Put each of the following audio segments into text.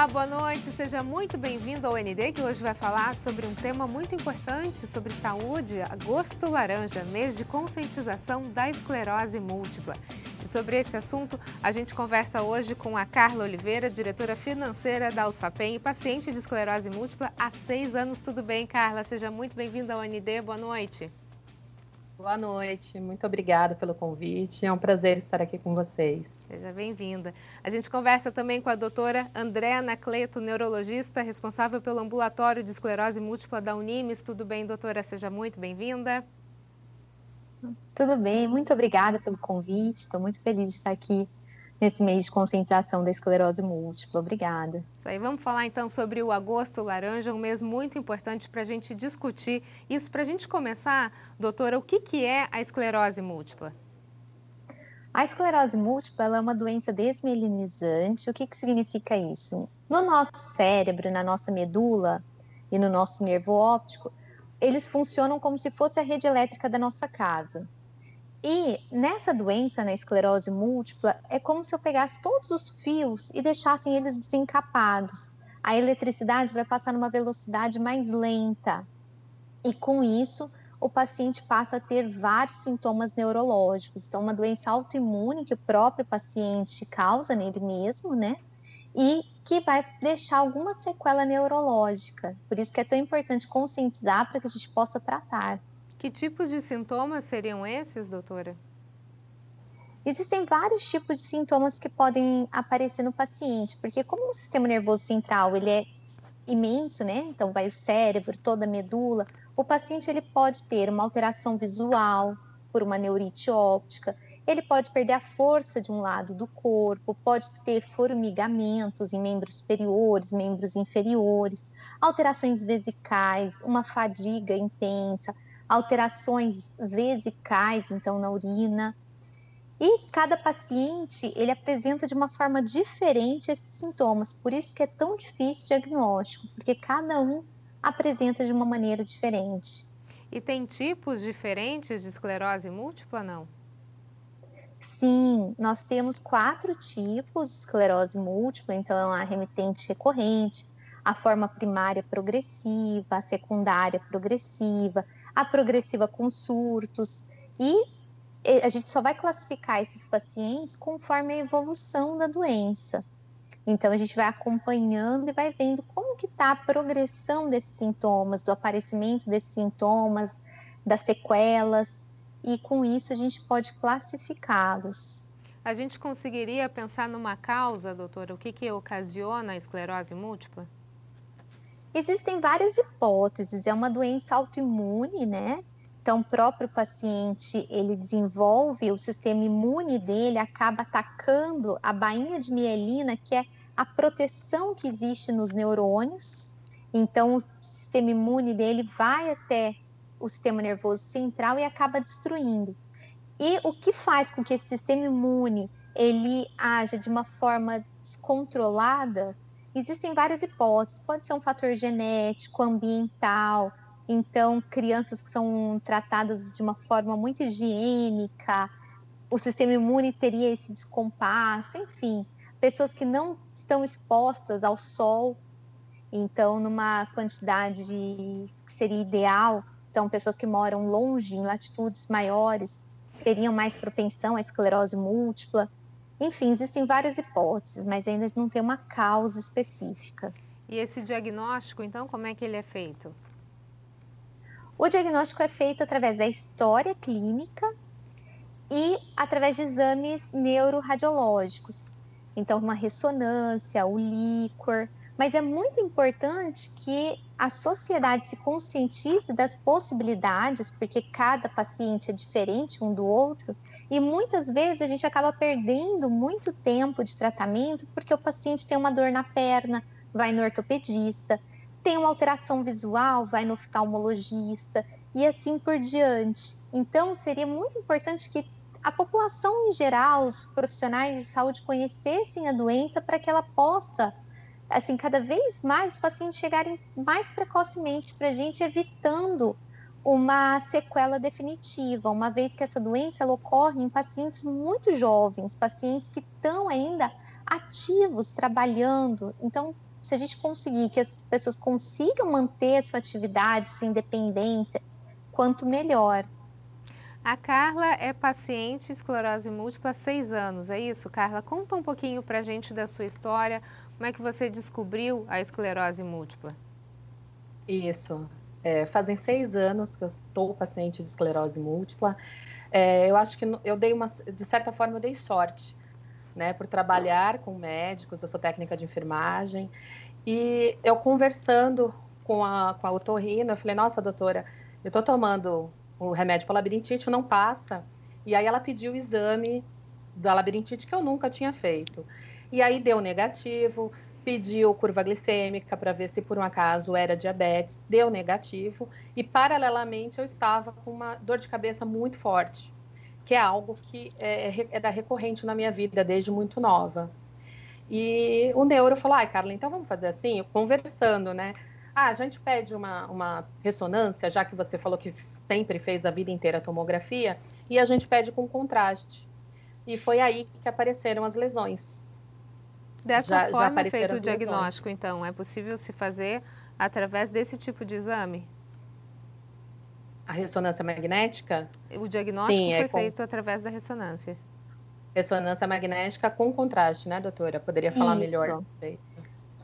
Olá, boa noite, seja muito bem-vindo ao ND, que hoje vai falar sobre um tema muito importante sobre saúde, agosto laranja, mês de conscientização da esclerose múltipla. E sobre esse assunto, a gente conversa hoje com a Carla Oliveira, diretora financeira da Alsapem e paciente de esclerose múltipla há 6 anos. Tudo bem, Carla? Seja muito bem-vinda ao ND, boa noite. Boa noite, muito obrigada pelo convite, é um prazer estar aqui com vocês. Seja bem-vinda. A gente conversa também com a doutora Andréa Anacleto, neurologista, responsável pelo ambulatório de esclerose múltipla da Unimes. Tudo bem, doutora? Seja muito bem-vinda. Tudo bem, muito obrigada pelo convite, estou muito feliz de estar aqui nesse mês de conscientização da esclerose múltipla. Obrigada. Isso aí, vamos falar então sobre o agosto laranja, um mês muito importante para a gente discutir isso. Para a gente começar, doutora, o que é a esclerose múltipla? A esclerose múltipla ela é uma doença desmielinizante. O que significa isso? No nosso cérebro, na nossa medula e no nosso nervo óptico, eles funcionam como se fosse a rede elétrica da nossa casa. E nessa doença, na esclerose múltipla, é como se eu pegasse todos os fios e deixassem eles desencapados. A eletricidade vai passar numa velocidade mais lenta. E com isso, o paciente passa a ter vários sintomas neurológicos. Então, uma doença autoimune que o próprio paciente causa nele mesmo, né? E que vai deixar alguma sequela neurológica. Por isso que é tão importante conscientizar para que a gente possa tratar. Que tipos de sintomas seriam esses, doutora? Existem vários tipos de sintomas que podem aparecer no paciente, porque como o sistema nervoso central ele é imenso, né? Então vai o cérebro, toda a medula, o paciente ele pode ter uma alteração visual por uma neurite óptica, ele pode perder a força de um lado do corpo, pode ter formigamentos em membros superiores, membros inferiores, alterações vesicais, uma fadiga intensa, alterações vesicais, então na urina. E cada paciente, ele apresenta de uma forma diferente esses sintomas, por isso que é tão difícil o diagnóstico, porque cada um apresenta de uma maneira diferente. E tem tipos diferentes de esclerose múltipla, não? Sim, nós temos 4 tipos de esclerose múltipla, então a remitente recorrente, a forma primária progressiva, a secundária progressiva, a progressiva com surtos, e a gente só vai classificar esses pacientes conforme a evolução da doença. Então, a gente vai acompanhando e vai vendo como que está a progressão desses sintomas, do aparecimento desses sintomas, das sequelas, e com isso a gente pode classificá-los. A gente conseguiria pensar numa causa, doutora? O que ocasiona a esclerose múltipla? Existem várias hipóteses, é uma doença autoimune, né? Então, o próprio paciente, ele desenvolve, o sistema imune dele acaba atacando a bainha de mielina, que é a proteção que existe nos neurônios. Então, o sistema imune dele vai até o sistema nervoso central e acaba destruindo. E o que faz com que esse sistema imune, ele haja de uma forma descontrolada? Existem várias hipóteses, pode ser um fator genético, ambiental. Então, crianças que são tratadas de uma forma muito higiênica, o sistema imune teria esse descompasso, enfim. Pessoas que não estão expostas ao sol, então, numa quantidade que seria ideal. Então, pessoas que moram longe, em latitudes maiores, teriam mais propensão à esclerose múltipla. Enfim, existem várias hipóteses, mas ainda não tem uma causa específica. E esse diagnóstico, então, como é que ele é feito? O diagnóstico é feito através da história clínica e através de exames neuroradiológicos. Então, uma ressonância, o líquor. Mas é muito importante que a sociedade se conscientize das possibilidades, porque cada paciente é diferente um do outro, e muitas vezes a gente acaba perdendo muito tempo de tratamento porque o paciente tem uma dor na perna, vai no ortopedista, tem uma alteração visual, vai no oftalmologista e assim por diante. Então, seria muito importante que a população em geral, os profissionais de saúde conhecessem a doença para que ela possa, assim, cada vez mais os pacientes chegarem mais precocemente para a gente, evitando uma sequela definitiva, uma vez que essa doença ela ocorre em pacientes muito jovens, pacientes que estão ainda ativos, trabalhando. Então, se a gente conseguir que as pessoas consigam manter a sua atividade, sua independência, quanto melhor. A Carla é paciente esclerose múltipla há 6 anos, é isso, Carla? Conta um pouquinho para a gente da sua história, como é que você descobriu a esclerose múltipla? Isso, fazem 6 anos que eu estou paciente de esclerose múltipla. Eu acho que eu dei de certa forma, eu dei sorte, né, por trabalhar com médicos, eu sou técnica de enfermagem, e eu conversando com a otorrino, eu falei, nossa, doutora, eu estou tomando o remédio para labirintite, não passa. E aí ela pediu o exame da labirintite que eu nunca tinha feito. E aí deu negativo, pediu curva glicêmica para ver se por um acaso era diabetes, deu negativo. E paralelamente eu estava com uma dor de cabeça muito forte, que é algo que é recorrente na minha vida desde muito nova. E o neuro falou, ai, Carla, então vamos fazer assim, eu conversando, né? A gente pede uma ressonância, já que você falou que sempre fez a vida inteira a tomografia, e a gente pede com contraste. E foi aí que apareceram as lesões. Dessa forma é feito o diagnóstico, então? É possível se fazer através desse tipo de exame? A ressonância magnética? O diagnóstico foi feito através da ressonância. Ressonância magnética com contraste, né, doutora? Poderia falar melhor.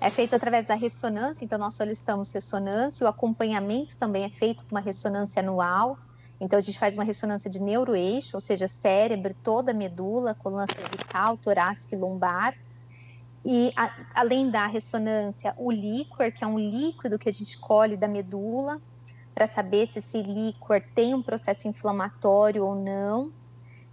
É feito através da ressonância, então nós solicitamos ressonância, o acompanhamento também é feito com uma ressonância anual, então a gente faz uma ressonância de neuroeixo, ou seja, cérebro, toda a medula, coluna cervical, torácica e lombar, e além da ressonância, o líquor, que é um líquido que a gente colhe da medula, para saber se esse líquor tem um processo inflamatório ou não,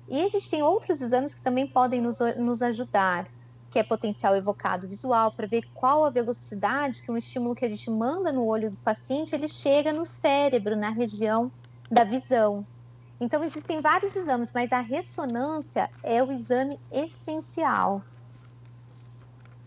e a gente tem outros exames que também podem nos ajudar, que é potencial evocado visual, para ver qual a velocidade que um estímulo que a gente manda no olho do paciente, ele chega no cérebro, na região da visão. Então, existem vários exames, mas a ressonância é o exame essencial.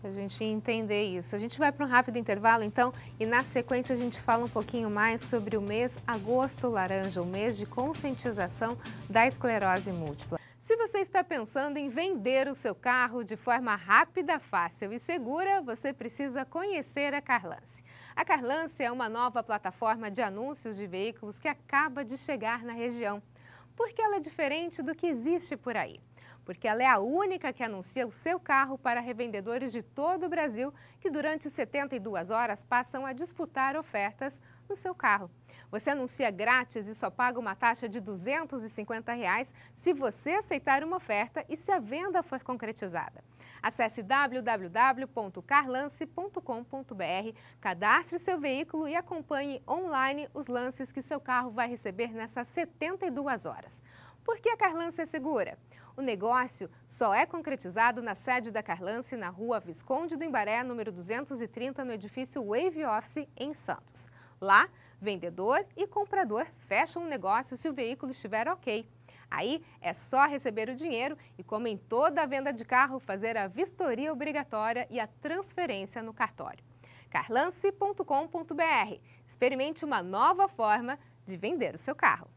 Para a gente entender isso. A gente vai para um rápido intervalo, então, e na sequência a gente fala um pouquinho mais sobre o mês Agosto Laranja, o mês de conscientização da esclerose múltipla. Se você está pensando em vender o seu carro de forma rápida, fácil e segura, você precisa conhecer a Carlance. A Carlance é uma nova plataforma de anúncios de veículos que acaba de chegar na região. Por que ela é diferente do que existe por aí? Porque ela é a única que anuncia o seu carro para revendedores de todo o Brasil que durante 72 horas passam a disputar ofertas no seu carro. Você anuncia grátis e só paga uma taxa de R$ 250 se você aceitar uma oferta e se a venda for concretizada. Acesse www.carlance.com.br, cadastre seu veículo e acompanhe online os lances que seu carro vai receber nessas 72 horas. Por que a Carlance é segura? O negócio só é concretizado na sede da Carlance, na rua Visconde do Imbaré, número 230, no edifício Wave Office, em Santos. Lá, vendedor e comprador fecham um negócio se o veículo estiver ok. Aí é só receber o dinheiro e, como em toda a venda de carro, fazer a vistoria obrigatória e a transferência no cartório. carlance.com.br. Experimente uma nova forma de vender o seu carro.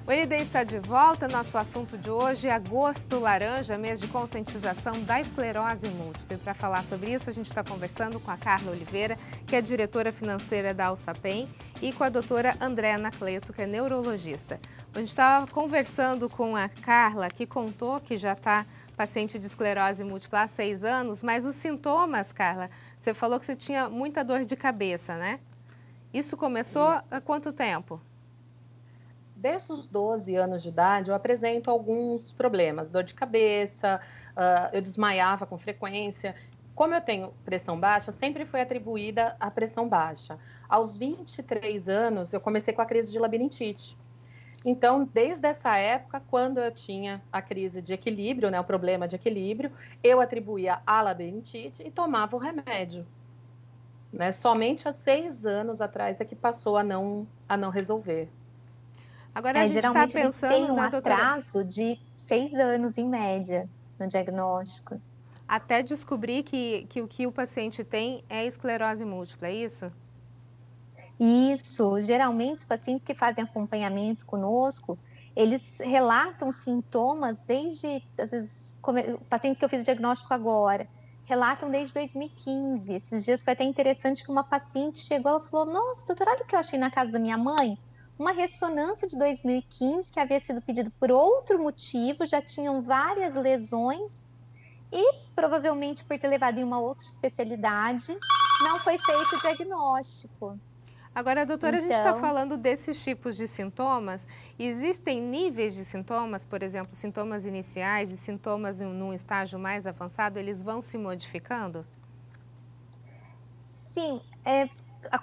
O ND está de volta. Nosso assunto de hoje é Agosto Laranja, mês de conscientização da esclerose múltipla. E para falar sobre isso, a gente está conversando com a Carla Oliveira, que é diretora financeira da Alsapem, e com a doutora Andréa Anacleto, que é neurologista. A gente estava conversando com a Carla, que contou que já está paciente de esclerose múltipla há 6 anos, mas os sintomas, Carla, você falou que você tinha muita dor de cabeça, né? Isso começou há quanto tempo? Desde os 12 anos de idade, eu apresento alguns problemas, dor de cabeça, eu desmaiava com frequência. Como eu tenho pressão baixa, sempre foi atribuída à pressão baixa. Aos 23 anos, eu comecei com a crise de labirintite. Então, desde essa época, quando eu tinha a crise de equilíbrio, né, o problema de equilíbrio, eu atribuía à labirintite e tomava o remédio. Né? Somente há 6 anos atrás é que passou a não resolver. Agora a gente está pensando, tem um doutora, atraso de 6 anos em média no diagnóstico. Até descobrir que o que o paciente tem é esclerose múltipla, é isso? Isso. Geralmente os pacientes que fazem acompanhamento conosco, eles relatam sintomas desde, às vezes, pacientes que eu fiz o diagnóstico agora, relatam desde 2015. Esses dias foi até interessante que uma paciente chegou e falou: nossa, doutora, olha o que eu achei na casa da minha mãe. Uma ressonância de 2015 que havia sido pedido por outro motivo, já tinham várias lesões e provavelmente por ter levado em uma outra especialidade, não foi feito o diagnóstico. Agora, doutora, a gente está falando desses tipos de sintomas. Existem níveis de sintomas, por exemplo, sintomas iniciais e sintomas num estágio mais avançado, eles vão se modificando? Sim,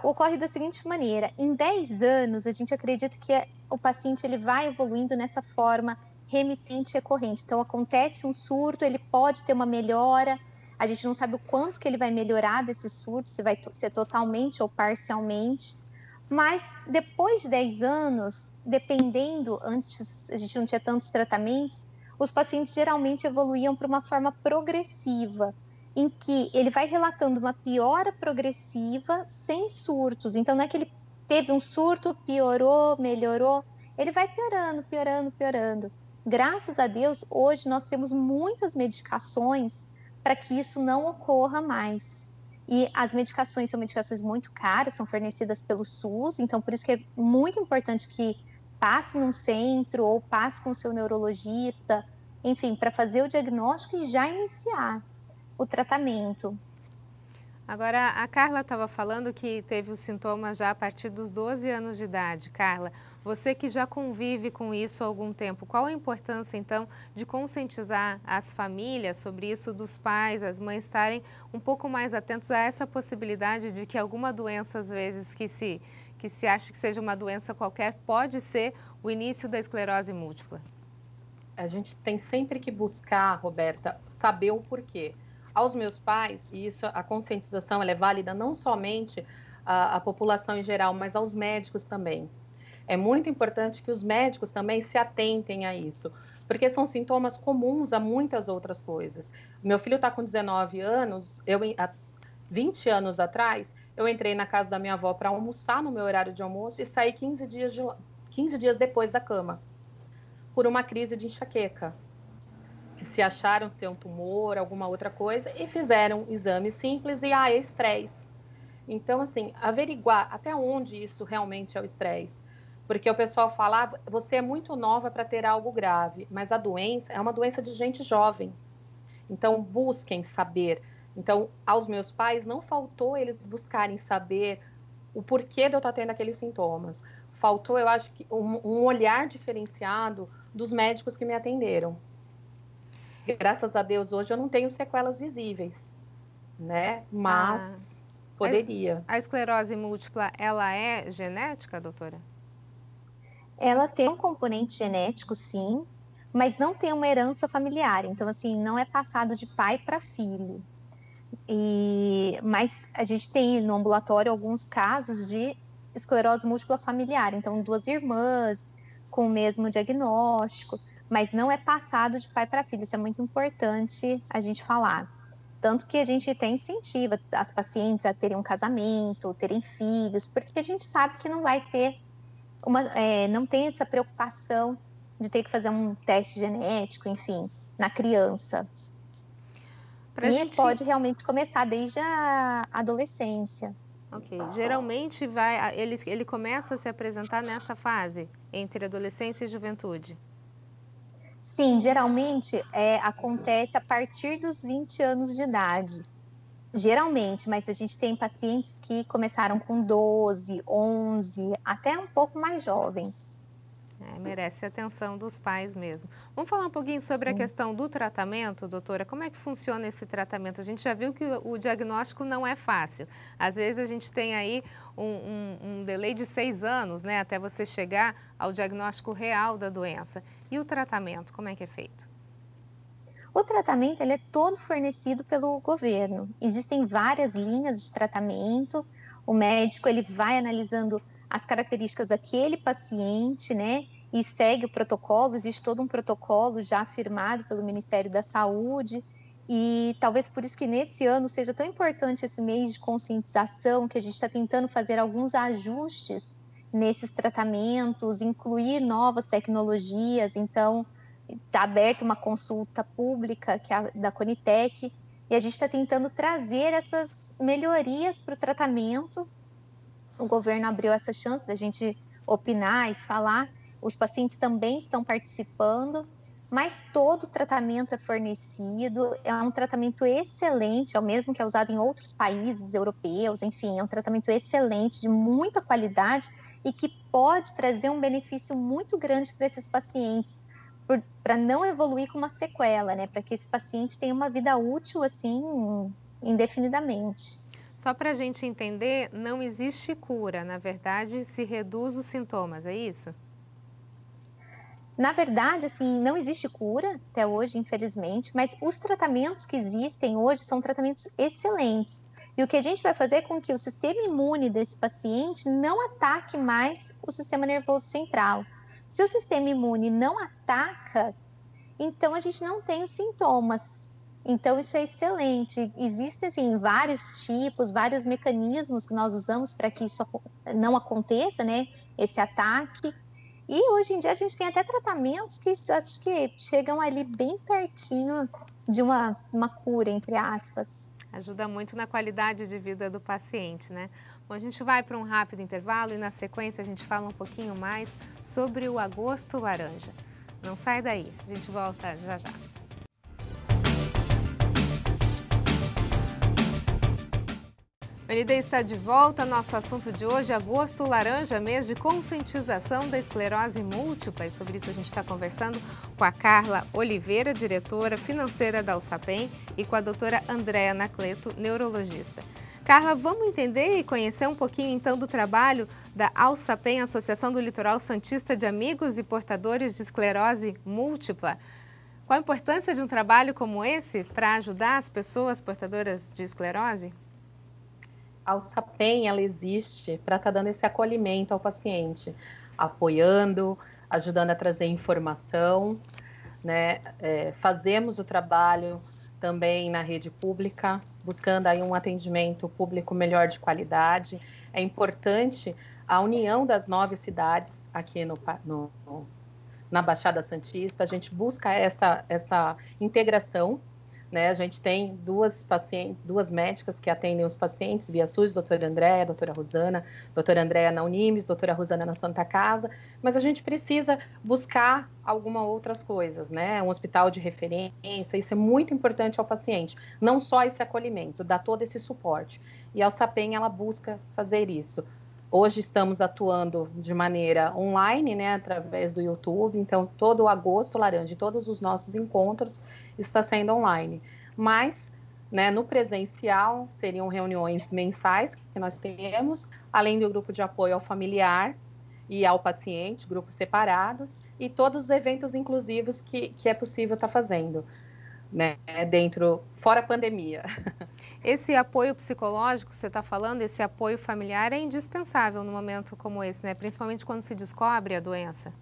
ocorre da seguinte maneira: em 10 anos, a gente acredita que o paciente ele vai evoluindo nessa forma remitente e recorrente. Então, acontece um surto, ele pode ter uma melhora, a gente não sabe o quanto que ele vai melhorar desse surto, se vai ser totalmente ou parcialmente. Mas depois de 10 anos, dependendo, antes a gente não tinha tantos tratamentos, os pacientes geralmente evoluíam para uma forma progressiva, em que ele vai relatando uma piora progressiva sem surtos. Então, não é que ele teve um surto, piorou, melhorou, ele vai piorando, piorando, piorando. Graças a Deus, hoje nós temos muitas medicações para que isso não ocorra mais. E as medicações são medicações muito caras, são fornecidas pelo SUS, então por isso que é muito importante que passe num centro ou passe com o seu neurologista, enfim, para fazer o diagnóstico e já iniciar o tratamento. Agora, a Carla estava falando que teve os sintomas já a partir dos 12 anos de idade. Carla, você que já convive com isso há algum tempo, qual a importância, então, de conscientizar as famílias sobre isso, dos pais, as mães estarem um pouco mais atentos a essa possibilidade de que alguma doença, às vezes, que se acha que seja uma doença qualquer, pode ser o início da esclerose múltipla? A gente tem sempre que buscar, Roberta, saber o porquê. Aos meus pais, e isso, a conscientização ela é válida não somente à população em geral, mas aos médicos também. É muito importante que os médicos também se atentem a isso, porque são sintomas comuns a muitas outras coisas. Meu filho está com 19 anos, há 20 anos atrás, eu entrei na casa da minha avó para almoçar no meu horário de almoço e saí 15 dias depois da cama, por uma crise de enxaqueca, que se acharam ser um tumor, alguma outra coisa, e fizeram exames simples e, é estresse. Então, assim, averiguar até onde isso realmente é o estresse. Porque o pessoal fala, você é muito nova para ter algo grave, mas a doença é uma doença de gente jovem. Então, busquem saber. Então, aos meus pais, não faltou eles buscarem saber o porquê de eu estar tendo aqueles sintomas. Faltou, eu acho, que um olhar diferenciado dos médicos que me atenderam. Graças a Deus, hoje eu não tenho sequelas visíveis, né? Mas poderia. A esclerose múltipla, ela é genética, doutora? Ela tem um componente genético, sim, mas não tem uma herança familiar. Então, assim, não é passado de pai para filho. Mas a gente tem no ambulatório alguns casos de esclerose múltipla familiar. Então, 2 irmãs com o mesmo diagnóstico, mas não é passado de pai para filho. Isso é muito importante a gente falar. Tanto que a gente até incentiva as pacientes a terem um casamento, terem filhos, porque a gente sabe que não vai ter não tem essa preocupação de ter que fazer um teste genético, enfim, na criança. Pode realmente começar desde a adolescência. Ok. Geralmente ele começa a se apresentar nessa fase, entre adolescência e juventude? Sim, geralmente acontece a partir dos 20 anos de idade. Geralmente, mas a gente tem pacientes que começaram com 12, 11, até um pouco mais jovens. Merece a atenção dos pais mesmo. Vamos falar um pouquinho sobre a questão do tratamento, doutora? Como é que funciona esse tratamento? A gente já viu que o diagnóstico não é fácil. Às vezes a gente tem aí um delay de 6 anos, né, até você chegar ao diagnóstico real da doença. E o tratamento, como é que é feito? O tratamento ele é todo fornecido pelo governo. Existem várias linhas de tratamento. O médico ele vai analisando as características daquele paciente, né? E segue o protocolo. Existe todo um protocolo já firmado pelo Ministério da Saúde. E talvez por isso que nesse ano seja tão importante esse mês de conscientização, que a gente está tentando fazer alguns ajustes nesses tratamentos, incluir novas tecnologias. Então, está aberta uma consulta pública, que é da Conitec, e a gente está tentando trazer essas melhorias para o tratamento. O governo abriu essa chance da gente opinar e falar, os pacientes também estão participando, mas todo o tratamento é fornecido, é um tratamento excelente, é o mesmo que é usado em outros países europeus, enfim, é um tratamento excelente, de muita qualidade e que pode trazer um benefício muito grande para esses pacientes, para não evoluir com uma sequela, né? Para que esse paciente tenha uma vida útil, assim, indefinidamente. Só para a gente entender, não existe cura, na verdade, se reduz os sintomas, é isso? Na verdade, assim, não existe cura até hoje, infelizmente, mas os tratamentos que existem hoje são tratamentos excelentes. E o que a gente vai fazer é com que o sistema imune desse paciente não ataque mais o sistema nervoso central. Se o sistema imune não ataca, então a gente não tem os sintomas. Então isso é excelente. Existem assim, vários tipos, vários mecanismos que nós usamos para que isso não aconteça, né? Esse ataque. E hoje em dia a gente tem até tratamentos que acho que chegam ali bem pertinho de uma cura, entre aspas. Ajuda muito na qualidade de vida do paciente, né? Bom, a gente vai para um rápido intervalo e na sequência a gente fala um pouquinho mais sobre o agosto laranja. Não sai daí, a gente volta já já. O ND está de volta. Nosso assunto de hoje é agosto laranja, mês de conscientização da esclerose múltipla. E sobre isso a gente está conversando com a Carla Oliveira, diretora financeira da Alsapem, e com a doutora Andréa Anacleto, neurologista. Carla, vamos entender e conhecer um pouquinho então do trabalho da Alsapem, Associação do Litoral Santista de Amigos e Portadores de Esclerose Múltipla. Qual a importância de um trabalho como esse para ajudar as pessoas portadoras de esclerose? A Alsapem, ela existe para estar dando esse acolhimento ao paciente, apoiando, ajudando a trazer informação, né? Fazemos o trabalho também na rede pública, buscando aí um atendimento público melhor de qualidade. É importante a união das 9 cidades aqui na Baixada Santista. A gente busca essa integração, né? A gente tem duas médicas que atendem os pacientes via SUS, doutora Andréa, doutora Rosana, doutora Andréa na Unimes, doutora Rosana na Santa Casa, mas a gente precisa buscar algumas outras coisas, né? Um hospital de referência, isso é muito importante ao paciente, não só esse acolhimento, dar todo esse suporte. E a Alsapem, ela busca fazer isso. Hoje estamos atuando de maneira online, né, através do YouTube, então todo o agosto laranja, todos os nossos encontros está sendo online. Mas, né, no presencial, seriam reuniões mensais que nós temos, além do grupo de apoio ao familiar e ao paciente, grupos separados, e todos os eventos inclusivos que é possível estar fazendo, né, fora a pandemia. Esse apoio psicológico que você está falando, esse apoio familiar é indispensável num momento como esse, né? Principalmente quando se descobre a doença.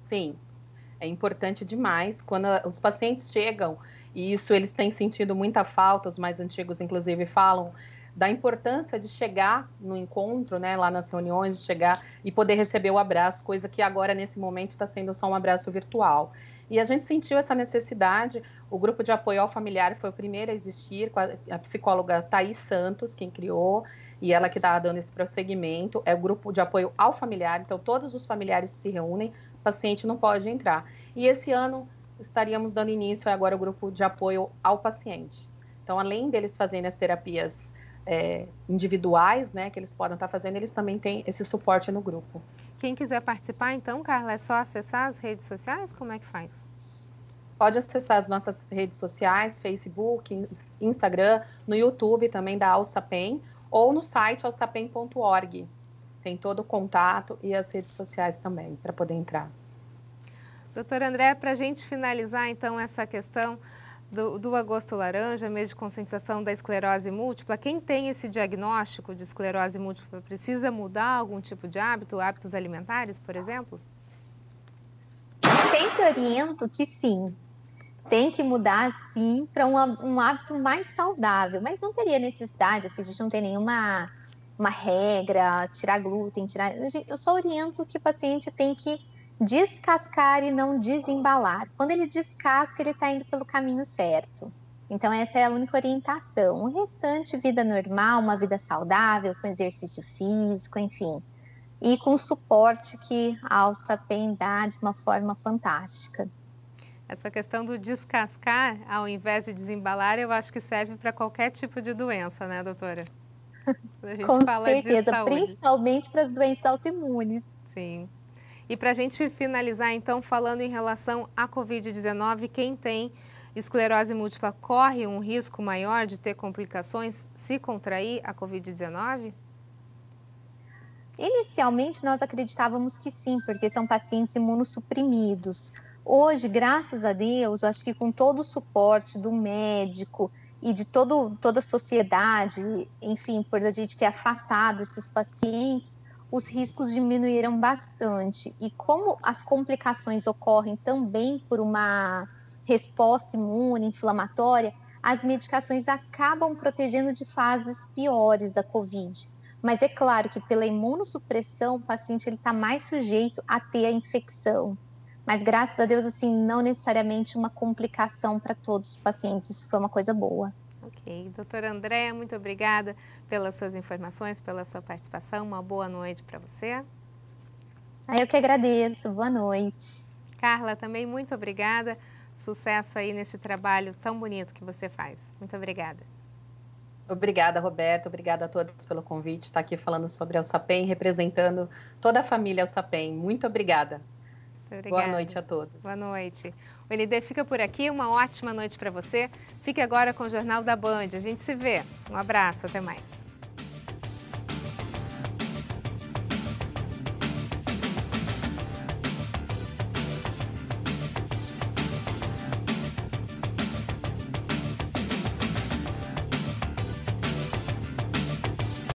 Sim, é importante demais. Quando os pacientes chegam, e isso eles têm sentido muita falta, os mais antigos inclusive falam, da importância de chegar no encontro, né, lá nas reuniões, de chegar e poder receber o abraço, coisa que agora nesse momento está sendo só um abraço virtual. E a gente sentiu essa necessidade. O grupo de apoio ao familiar foi o primeiro a existir, com a psicóloga Thaís Santos, quem criou, e ela que está dando esse prosseguimento. É o grupo de apoio ao familiar, então todos os familiares se reúnem, o paciente não pode entrar. E esse ano estaríamos dando início agora ao grupo de apoio ao paciente. Então, além deles fazerem as terapias individuais, né, que eles podem estar fazendo, eles também têm esse suporte no grupo. Quem quiser participar, então, Carla, é só acessar as redes sociais? Como é que faz? Pode acessar as nossas redes sociais, Facebook, Instagram, no YouTube também da Alsapem, ou no site alsapem.org. Tem todo o contato e as redes sociais também, para poder entrar. Doutora Andréa, para a gente finalizar, então, essa questão do agosto laranja, mês de conscientização da esclerose múltipla, quem tem esse diagnóstico de esclerose múltipla precisa mudar algum tipo de hábitos alimentares, por exemplo? Sempre oriento que sim, tem que mudar sim para um hábito mais saudável, mas não teria necessidade, assim, a gente não tem nenhuma regra, tirar glúten, eu só oriento que o paciente tem que Descascar e não desembalar. Quando ele descasca, ele está indo pelo caminho certo. Então, essa é a única orientação. O restante, vida normal, uma vida saudável, com exercício físico, enfim. E com o suporte que a Alçapem dá de uma forma fantástica. Essa questão do descascar, ao invés de desembalar, eu acho que serve para qualquer tipo de doença, né, doutora? A gente Com fala certeza, de saúde. Principalmente para as doenças autoimunes. Sim. E para a gente finalizar, então, falando em relação à Covid-19, quem tem esclerose múltipla corre um risco maior de ter complicações se contrair a Covid-19? Inicialmente, nós acreditávamos que sim, porque são pacientes imunossuprimidos. Hoje, graças a Deus, acho que com todo o suporte do médico e de toda a sociedade, enfim, por a gente ter afastado esses pacientes, os riscos diminuíram bastante. E como as complicações ocorrem também por uma resposta imune, inflamatória, as medicações acabam protegendo de fases piores da COVID. Mas é claro que pela imunossupressão, o paciente está mais sujeito a ter a infecção. Mas graças a Deus, assim, não necessariamente uma complicação para todos os pacientes. Isso foi uma coisa boa. Ok. Doutora Andréa, muito obrigada pelas suas informações, pela sua participação. Uma boa noite para você. Eu que agradeço. Boa noite. Carla, também muito obrigada. Sucesso aí nesse trabalho tão bonito que você faz. Muito obrigada. Obrigada, Roberto. Obrigada a todos pelo convite. Estar aqui falando sobre a Alçapem, representando toda a família Alçapem. Muito obrigada. Boa noite a todos. Boa noite. O ND fica por aqui. Uma ótima noite para você. Fique agora com o Jornal da Band. A gente se vê. Um abraço. Até mais.